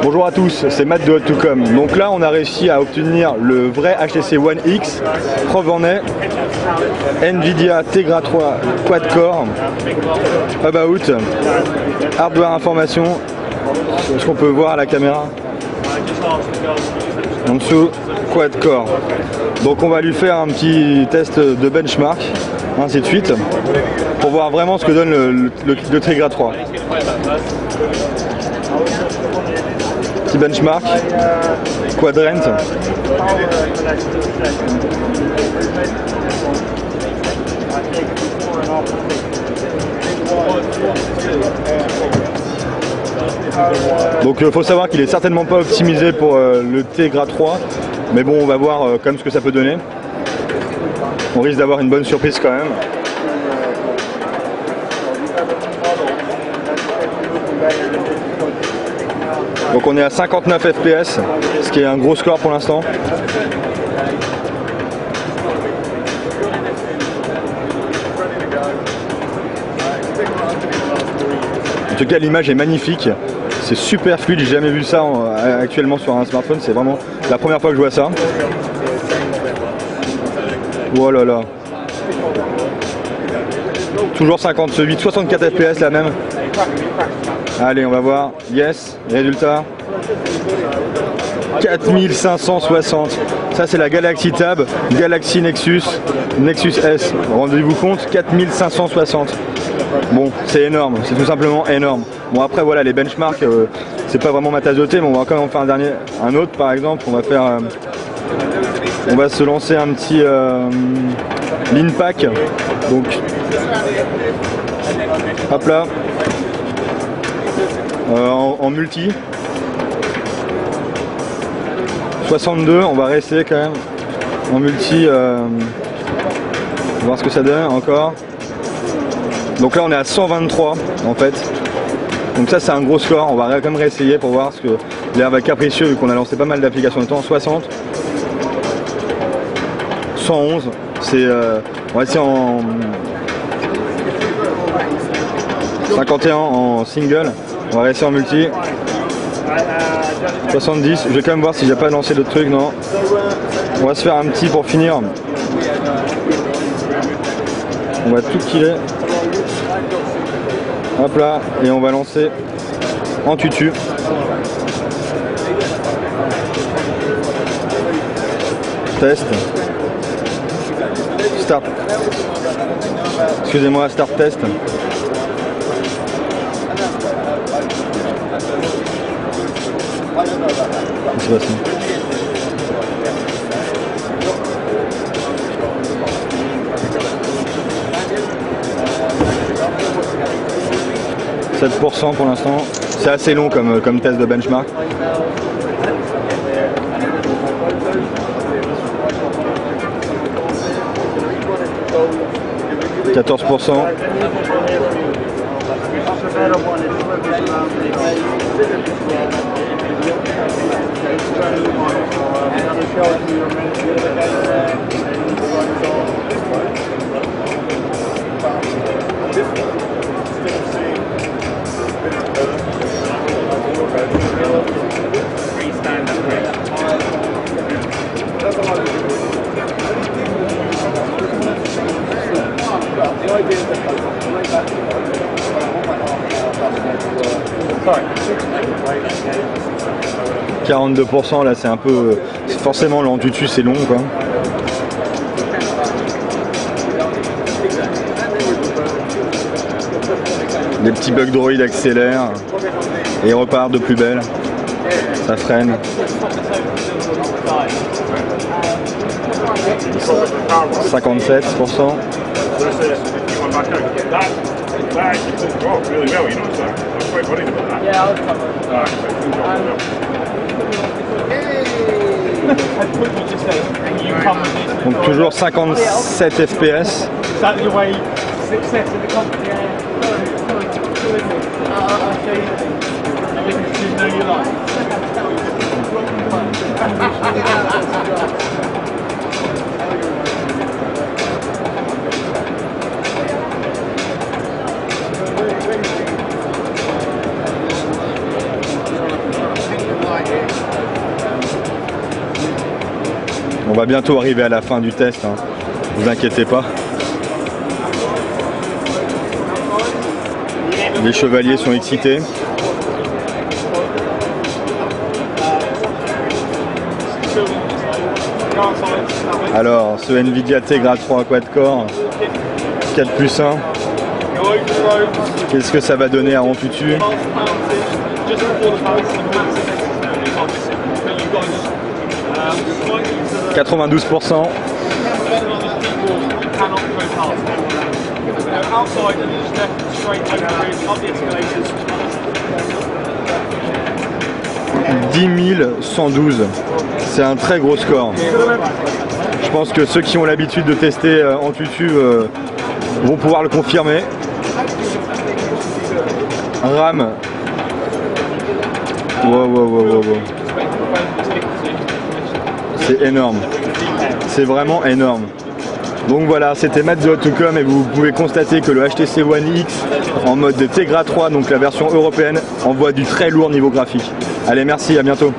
Bonjour à tous, c'est Matt de Hot2Com. Donc là, on a réussi à obtenir le vrai HTC One X. Preuve en est, Nvidia Tegra 3 quad-core, About, hardware information, ce qu'on peut voir à la caméra. En dessous, quad-core. Donc on va lui faire un petit test de benchmark, ainsi de suite, pour voir vraiment ce que donne le Tegra 3. Petit benchmark, quadrant. Donc il faut savoir qu'il est certainement pas optimisé pour le Tegra 3, mais bon, on va voir quand même ce que ça peut donner. On risque d'avoir une bonne surprise quand même. Donc on est à 59 FPS, ce qui est un gros score pour l'instant. En tout cas, l'image est magnifique, c'est super fluide, j'ai jamais vu ça actuellement sur un smartphone, c'est vraiment la première fois que je vois ça. Oh là là. Toujours 58, 64 FPS la même. Allez, on va voir. Yes, résultat. 4560. Ça, c'est la Galaxy Tab, Galaxy Nexus, Nexus S. Rendez-vous compte, 4560. Bon, c'est énorme, c'est tout simplement énorme. Bon, après, voilà, les benchmarks, c'est pas vraiment ma tasse de thé, mais on va quand même en faire un autre, par exemple. On va faire. On va se lancer un petit lean pack. Donc, hop là. En multi 62, on va rester quand même en multi, voir ce que ça donne encore. Donc là on est à 123 en fait, donc ça c'est un gros score. On va quand même réessayer pour voir ce que l'air va capricieux vu qu'on a lancé pas mal d'applications de temps. 60, 111, c'est on va essayer en 51 en single. On va rester en multi. 70. Je vais quand même voir si j'ai pas lancé d'autres trucs. Non. On va se faire un petit pour finir. On va tout killer. Hop là. Et on va lancer en tutu. Test. Start. Excusez-moi, start test. C'est passé. « 7% pour l'instant, c'est assez long comme test de benchmark. « 14%. » « 42%, là c'est un peu... Forcément l'antutu c'est long quoi. Les petits bugs droïdes accélèrent et repartent de plus belle. Ça freine. 57%. Donc toujours 57 FPS. On va bientôt arriver à la fin du test, hein. Vous inquiétez pas. Les chevaliers sont excités. Alors, ce Nvidia Tegra 3 quad-core 4+1, qu'est-ce que ça va donner à Antutu? 92%. « 10 112, c'est un très gros score. Je pense que ceux qui ont l'habitude de tester Antutu vont pouvoir le confirmer. RAM. Wow. C'est énorme. C'est vraiment énorme. Donc voilà, c'était Matt The Hot To Come et vous pouvez constater que le HTC One X en mode Tegra 3, donc la version européenne, envoie du très lourd niveau graphique. Allez, merci, à bientôt.